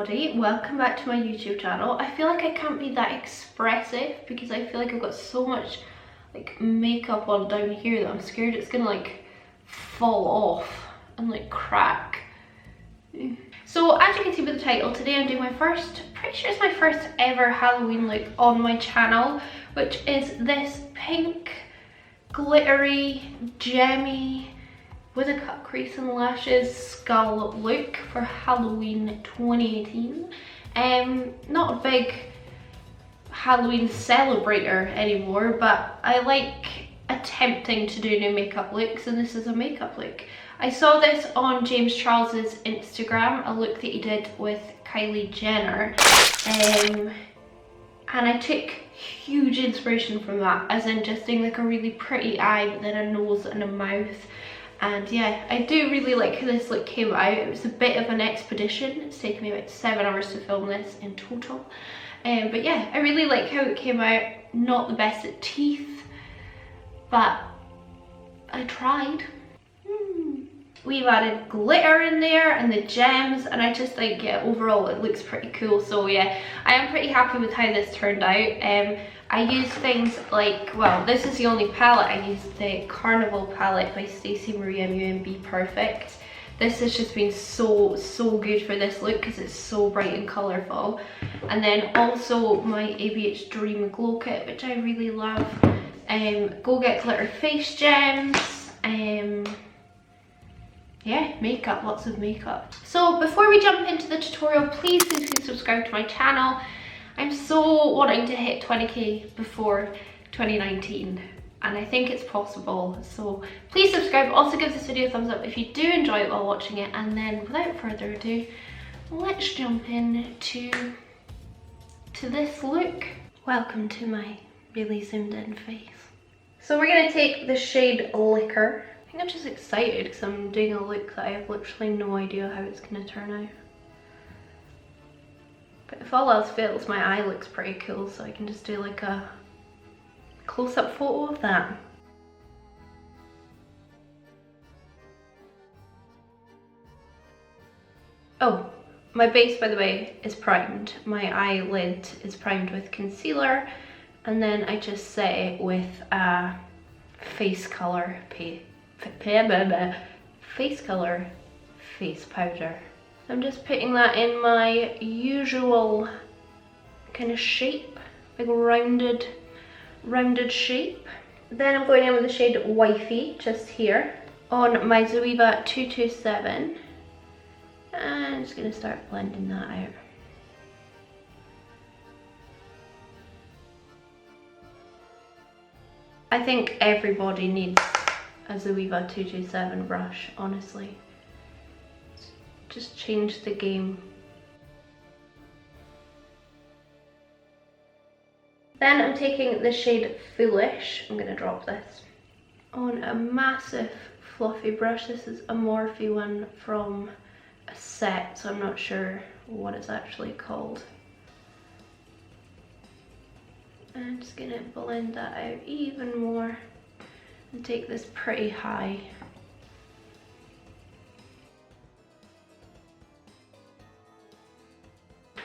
everybody, welcome back to my YouTube channel. I feel like I can't be that expressive because I feel like I've got so much like makeup on down here that I'm scared it's gonna like fall off and like crack. So as you can see with the title, today I'm doing my first, pretty sure it's my first ever Halloween look on my channel, which is this pink, glittery, gemmy, with a cut crease and lashes skull look for Halloween 2018. Not a big Halloween celebrator anymore, but I like attempting to do new makeup looks, and this is a makeup look. I saw this on James Charles's Instagram, a look that he did with Kylie Jenner, and I took huge inspiration from that, as in just doing like a really pretty eye, but then a nose and a mouth. And yeah, I do really like how this look came out. It was a bit of an expedition. It's taken me about 7 hours to film this in total. But yeah, I really like how it came out. Not the best at teeth, but I tried. We've added glitter in there and the gems, and I just think, yeah, overall it looks pretty cool. So yeah, I am pretty happy with how this turned out. I use things like, well, this is the only palette I used, the Carnival palette by Stacey Marie MUMB Perfect. This has just been so good for this look because it's so bright and colourful. And then also my ABH Dream Glow Kit, which I really love. Go Get Glitter Face Gems. Yeah, makeup, lots of makeup. So before we jump into the tutorial, please subscribe to my channel. I'm so wanting to hit 20k before 2019, and I think it's possible, so please subscribe. Also give this video a thumbs up if you do enjoy it while watching it, and then without further ado, let's jump in to this look. Welcome to my really zoomed in face. So we're going to take the shade Liquor. I think I'm just excited because I'm doing a look that I have literally no idea how it's going to turn out. But if all else fails, my eye looks pretty cool, so I can just do like a close-up photo of that. Oh, my base, by the way, is primed. My eyelid is primed with concealer, and then I just set it with a face color face powder. I'm just putting that in my usual kind of shape, like rounded shape. Then I'm going in with the shade Wifey, just here, on my Zoeva 227. And I'm just going to start blending that out. I think everybody needs a Zoeva 227 brush, honestly. Just change the game. Then I'm taking the shade Foolish. I'm going to drop this on a massive fluffy brush. This is a Morphe one from a set, so I'm not sure what it's actually called. And I'm just going to blend that out even more and take this pretty high.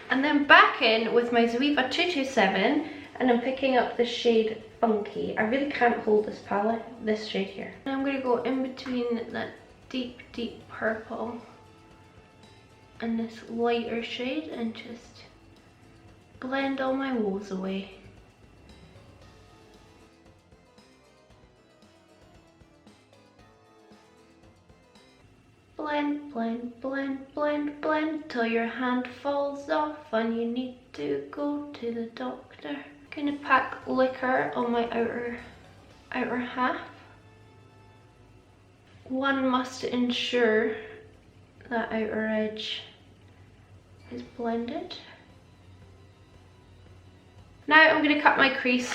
And then back in with my Zoeva 227, and I'm picking up the shade Funky. I really can't hold this palette, this shade here. And I'm going to go in between that deep purple and this lighter shade and just blend all my woes away. Blend, blend, blend, blend, blend till your hand falls off and you need to go to the doctor. I'm gonna pack Liquor on my outer half. One must ensure that outer edge is blended. Now I'm gonna cut my crease.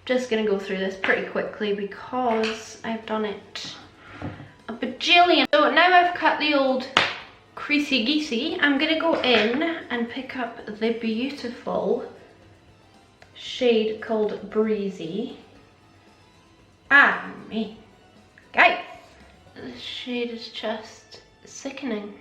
Just gonna go through this pretty quickly because I've done it a bajillion. So now I've cut the old creasy geesey, I'm gonna go in and pick up the beautiful shade called Breezy. Me. Guys, this shade is just sickening.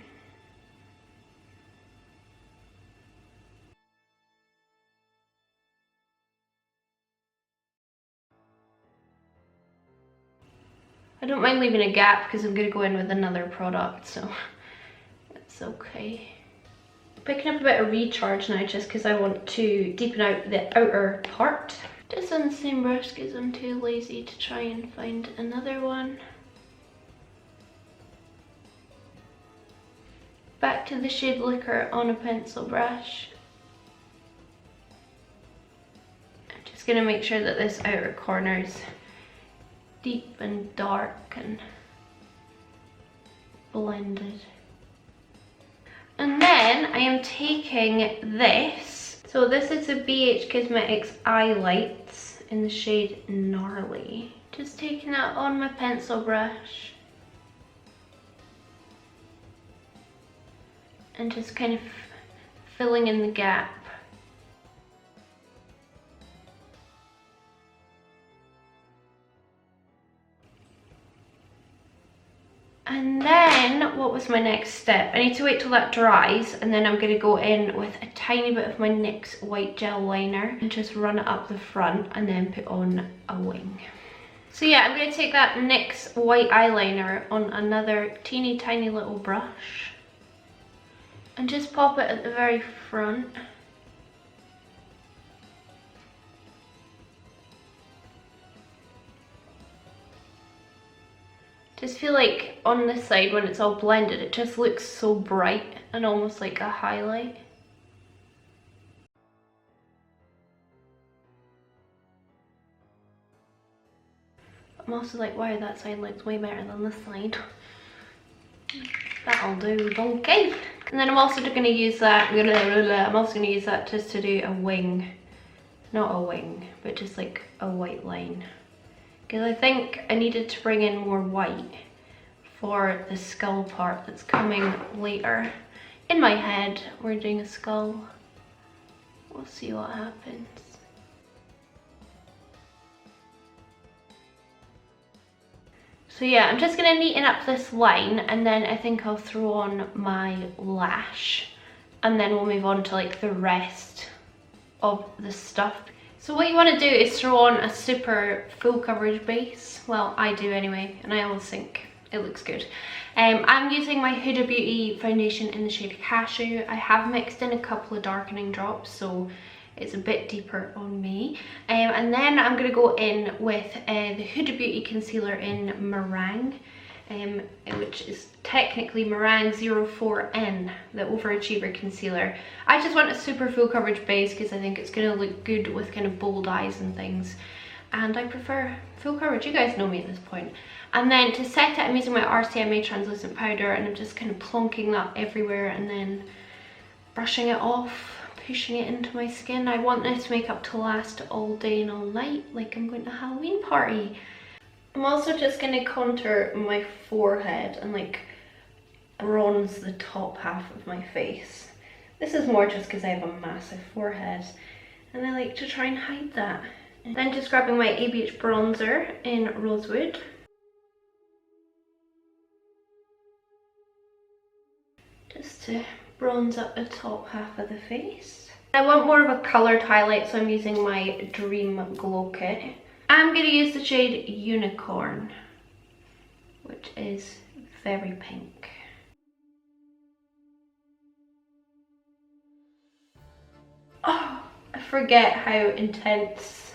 I don't mind leaving a gap because I'm going to go in with another product, so it's okay. Picking up a bit of recharge now just because I want to deepen out the outer part. Just on the same brush because I'm too lazy to try and find another one. Back to the shade Liquor on a pencil brush. I'm just going to make sure that this outer corner is deep and dark and blended. And then I am taking this. So this is a BH Cosmetics Eye Lights in the shade Gnarly. Just taking that on my pencil brush. And just kind of filling in the gap. And then, what was my next step? I need to wait till that dries, and then I'm going to go in with a tiny bit of my NYX white gel liner and just run it up the front and then put on a wing. So yeah, I'm going to take that NYX white eyeliner on another teeny tiny little brush and just pop it at the very front. Just feel like on this side when it's all blended it just looks so bright and almost like a highlight. I'm also like, wow, that side looks way better than this side. That'll do, donkey. And then I'm also going to use that, I'm also going to use that just to do a wing. Not a wing, but just like a white line. Because I think I needed to bring in more white for the skull part that's coming later. In my head, we're doing a skull. We'll see what happens. So yeah, I'm just going to neaten up this line and then I think I'll throw on my lash. And then we'll move on to like the rest of the stuff. So what you want to do is throw on a super full coverage base. Well, I do anyway, and I always think it looks good. I'm using my Huda Beauty foundation in the shade Cashew. I have mixed in a couple of darkening drops, so it's a bit deeper on me. And then I'm going to go in with the Huda Beauty concealer in Meringue. Which is technically Meringue 04N, the Overachiever concealer. I just want a super full coverage base because I think it's going to look good with kind of bold eyes and things. And I prefer full coverage, you guys know me at this point. And then to set it, I'm using my RCMA translucent powder and I'm just kind of plonking that everywhere and then brushing it off, pushing it into my skin. I want this makeup to last all day and all night, like I'm going to a Halloween party. I'm also just going to contour my forehead and like bronze the top half of my face. This is more just because I have a massive forehead and I like to try and hide that. And then just grabbing my ABH bronzer in Rosewood. Just to bronze up the top half of the face. I want more of a coloured highlight, so I'm using my Dream Glow Kit. I'm going to use the shade Unicorn, which is very pink. Oh, I forget how intense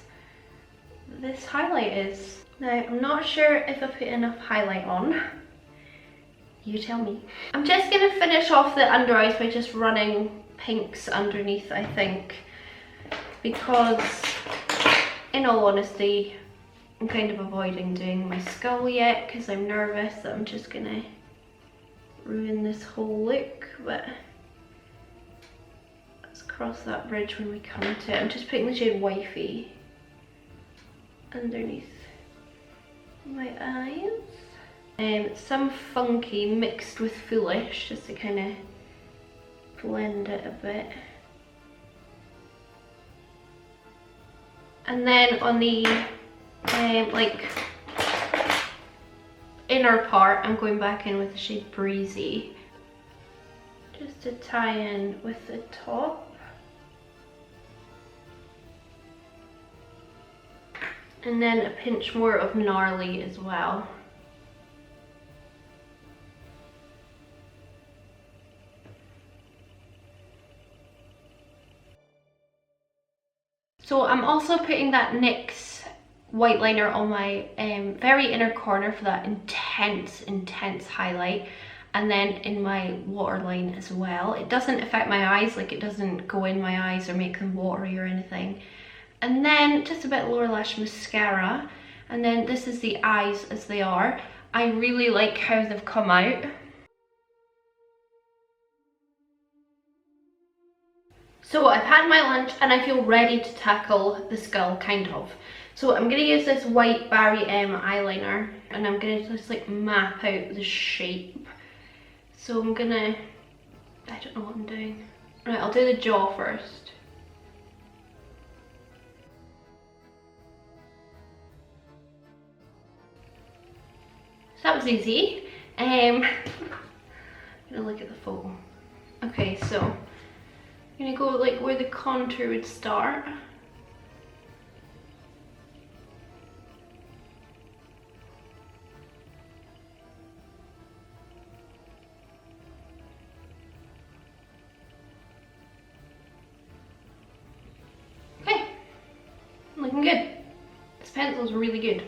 this highlight is. Now, I'm not sure if I put enough highlight on. You tell me. I'm just going to finish off the under eyes by just running pinks underneath, I think, because in all honesty, I'm kind of avoiding doing my skull yet because I'm nervous that I'm just gonna ruin this whole look, but let's cross that bridge when we come to it. I'm just putting the shade Wifey underneath my eyes. Some Funky mixed with Foolish just to kind of blend it a bit. And then on the like inner part, I'm going back in with the shade Breezy just to tie in with the top. And then a pinch more of Gnarly as well. So I'm also putting that NYX white liner on my very inner corner for that intense highlight, and then in my waterline as well. It doesn't affect my eyes, like it doesn't go in my eyes or make them watery or anything. And then just a bit lower lash mascara, and then this is the eyes as they are. I really like how they've come out. So I've had my lunch and I feel ready to tackle the skull, kind of. So I'm going to use this white Barry M eyeliner, and I'm going to just like map out the shape. So I'm going to, I don't know what I'm doing. Right, I'll do the jaw first. So that was easy. I'm going to look at the photo. Okay, so I'm gonna go like where the contour would start. Okay, looking good. This pencil's really good.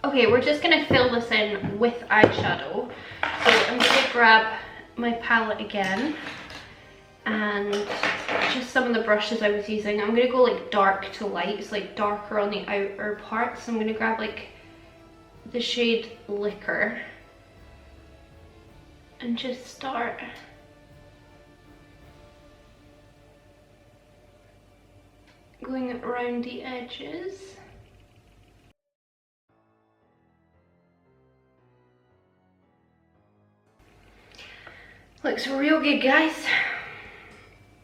Okay, we're just gonna fill this in with eyeshadow. So I'm gonna grab my palette again and just some of the brushes I was using. I'm gonna go like dark to light, it's like darker on the outer part. So I'm gonna grab like the shade Liquor and just start going around the edges. Looks real good, guys.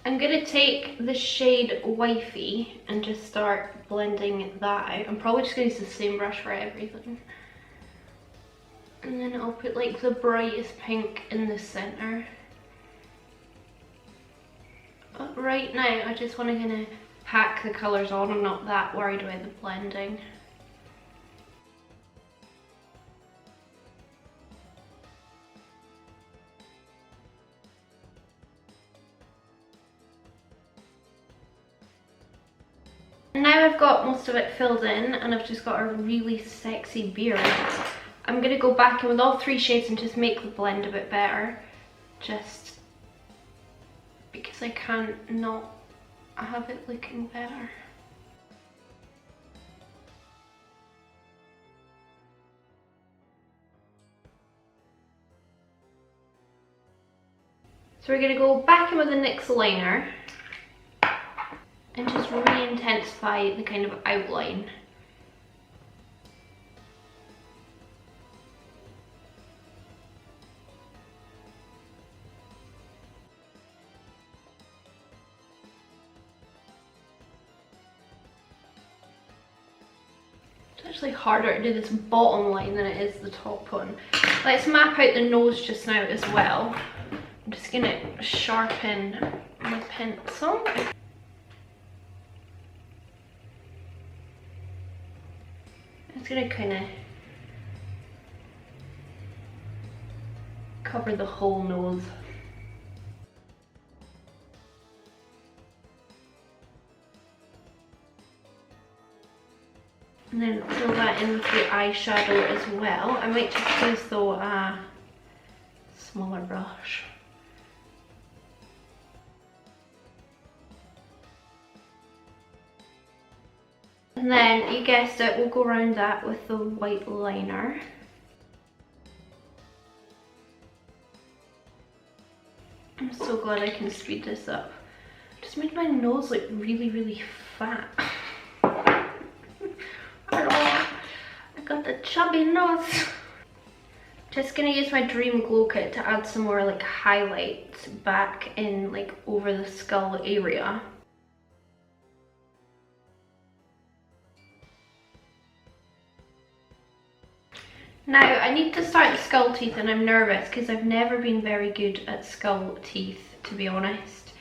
I'm gonna take the shade Wifey and just start blending that out. I'm probably just gonna use the same brush for everything. And then I'll put like the brightest pink in the center. But right now I just want to kind of pack the colours on. I'm not that worried about the blending. Now I've got most of it filled in and I've just got a really sexy beard. I'm going to go back in with all three shades and just make the blend a bit better. Just because I can't not have it looking better. So we're going to go back in with the NYX liner and just re-intensify the kind of outline. It's actually harder to do this bottom line than it is the top one. Let's map out the nose just now as well. I'm just going to sharpen my pencil. It's going to kind of cover the whole nose. And then fill that in with the eyeshadow as well. I might just use though a smaller brush. And then, you guessed it, we'll go around that with the white liner. I'm so glad I can speed this up. Just made my nose look really, really fat. I got the chubby nose. Just gonna use my Dream Glow Kit to add some more like highlights back in like over the skull area. Now I need to start the skull teeth and I'm nervous because I've never been very good at skull teeth, to be honest.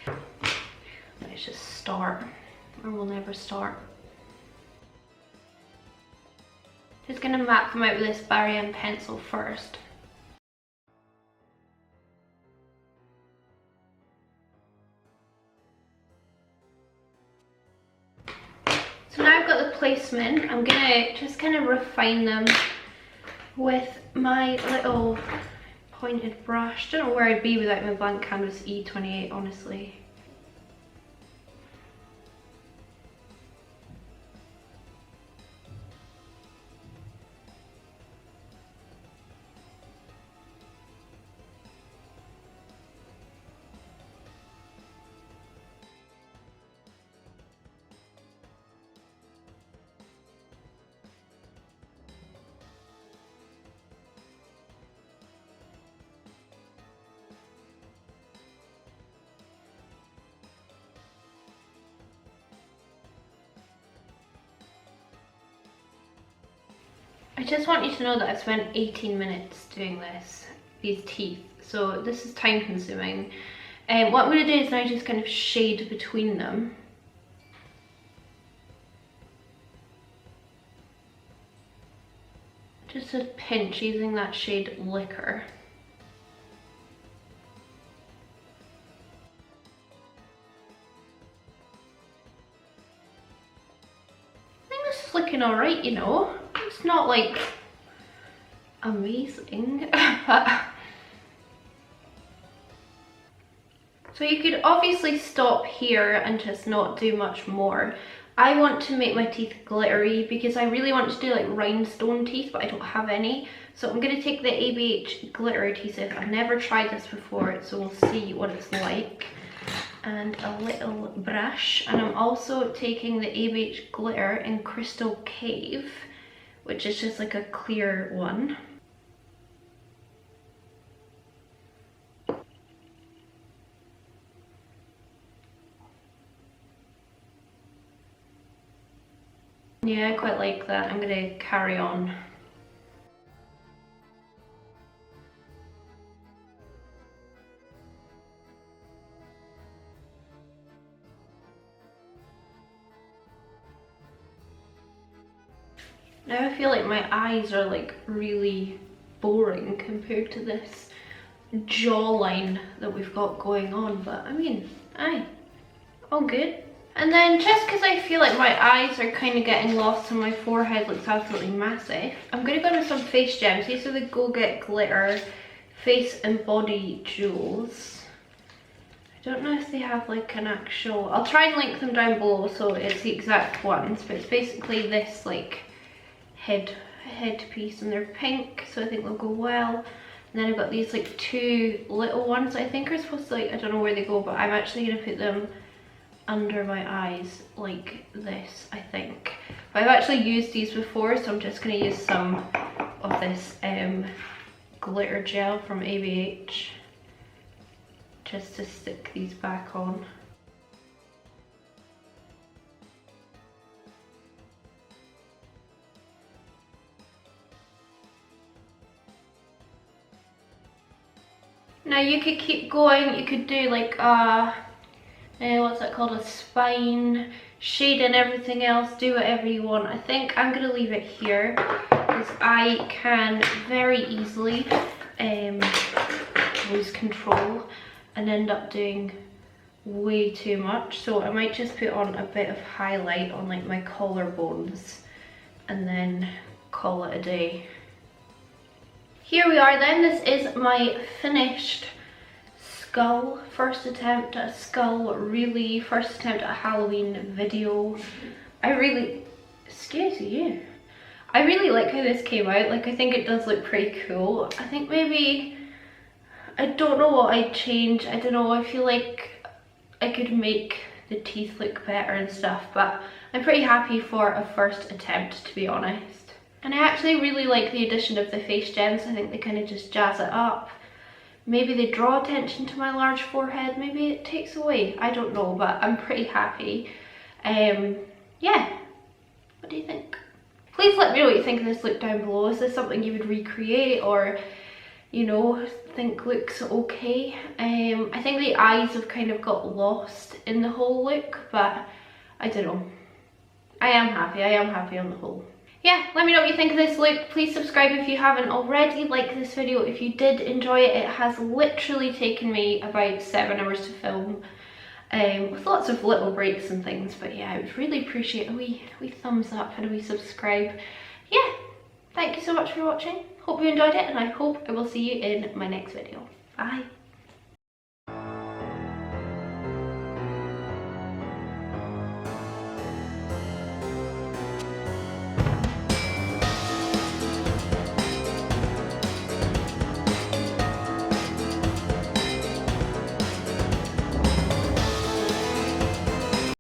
Let's just start, or we'll never start. Just gonna map them out with this Barry M pencil first. So now I've got the placement, I'm gonna just kind of refine them with my little pointed brush. Don't know where I'd be without my blank canvas E28, honestly. I just want you to know that I've spent 18 minutes doing these teeth, so this is time consuming. What I'm going to do is now just kind of shade between them. Just a pinch using that shade Liquor. I think this is looking alright, you know. It's not like amazing, but so you could obviously stop here and just not do much more. I want to make my teeth glittery because I really want to do like rhinestone teeth, but I don't have any. So I'm going to take the ABH glitter adhesive. I've never tried this before, so we'll see what it's like. And a little brush, and I'm also taking the ABH glitter in Crystal Cave, which is just like a clear one. Yeah, I quite like that. I'm gonna carry on. Now I feel like my eyes are like really boring compared to this jawline that we've got going on, but I mean, aye, all good. And then just because I feel like my eyes are kind of getting lost and my forehead looks absolutely massive, I'm going to go with some face gems. These are the Go Get Glitter Face and Body Jewels. I don't know if they have like an actual, I'll try and link them down below so it's the exact ones, but it's basically this like headpiece, and they're pink, so I think they'll go well. And then I've got these like two little ones I think are supposed to, like, I don't know where they go, but I'm actually going to put them under my eyes like this, I think. But I've actually used these before, so I'm just going to use some of this glitter gel from ABH just to stick these back on. Now you could keep going, you could do like a, what's that called, a spine, shade and everything else, do whatever you want. I think I'm going to leave it here because I can very easily lose control and end up doing way too much. So I might just put on a bit of highlight on like my collarbones and then call it a day. Here we are then, this is my finished skull. First attempt at a skull, really. First attempt at a Halloween video. Excuse you. I really like how this came out. Like, I think it does look pretty cool. I think maybe, I don't know what I'd change. I don't know, I feel like I could make the teeth look better and stuff, but I'm pretty happy for a first attempt, to be honest. And I actually really like the addition of the face gems. I think they kind of just jazz it up. Maybe they draw attention to my large forehead, maybe it takes away, I don't know, but I'm pretty happy. Yeah, what do you think? Please let me know what you think of this look down below. Is this something you would recreate or, you know, think looks okay? I think the eyes have kind of got lost in the whole look, but I don't know. I am happy on the whole. Yeah, let me know what you think of this look. Please subscribe if you haven't already. Like this video if you did enjoy it. It has literally taken me about 7 hours to film. with lots of little breaks and things. But yeah, I would really appreciate a wee thumbs up and a wee subscribe. Yeah, thank you so much for watching. Hope you enjoyed it, and I hope I will see you in my next video. Bye.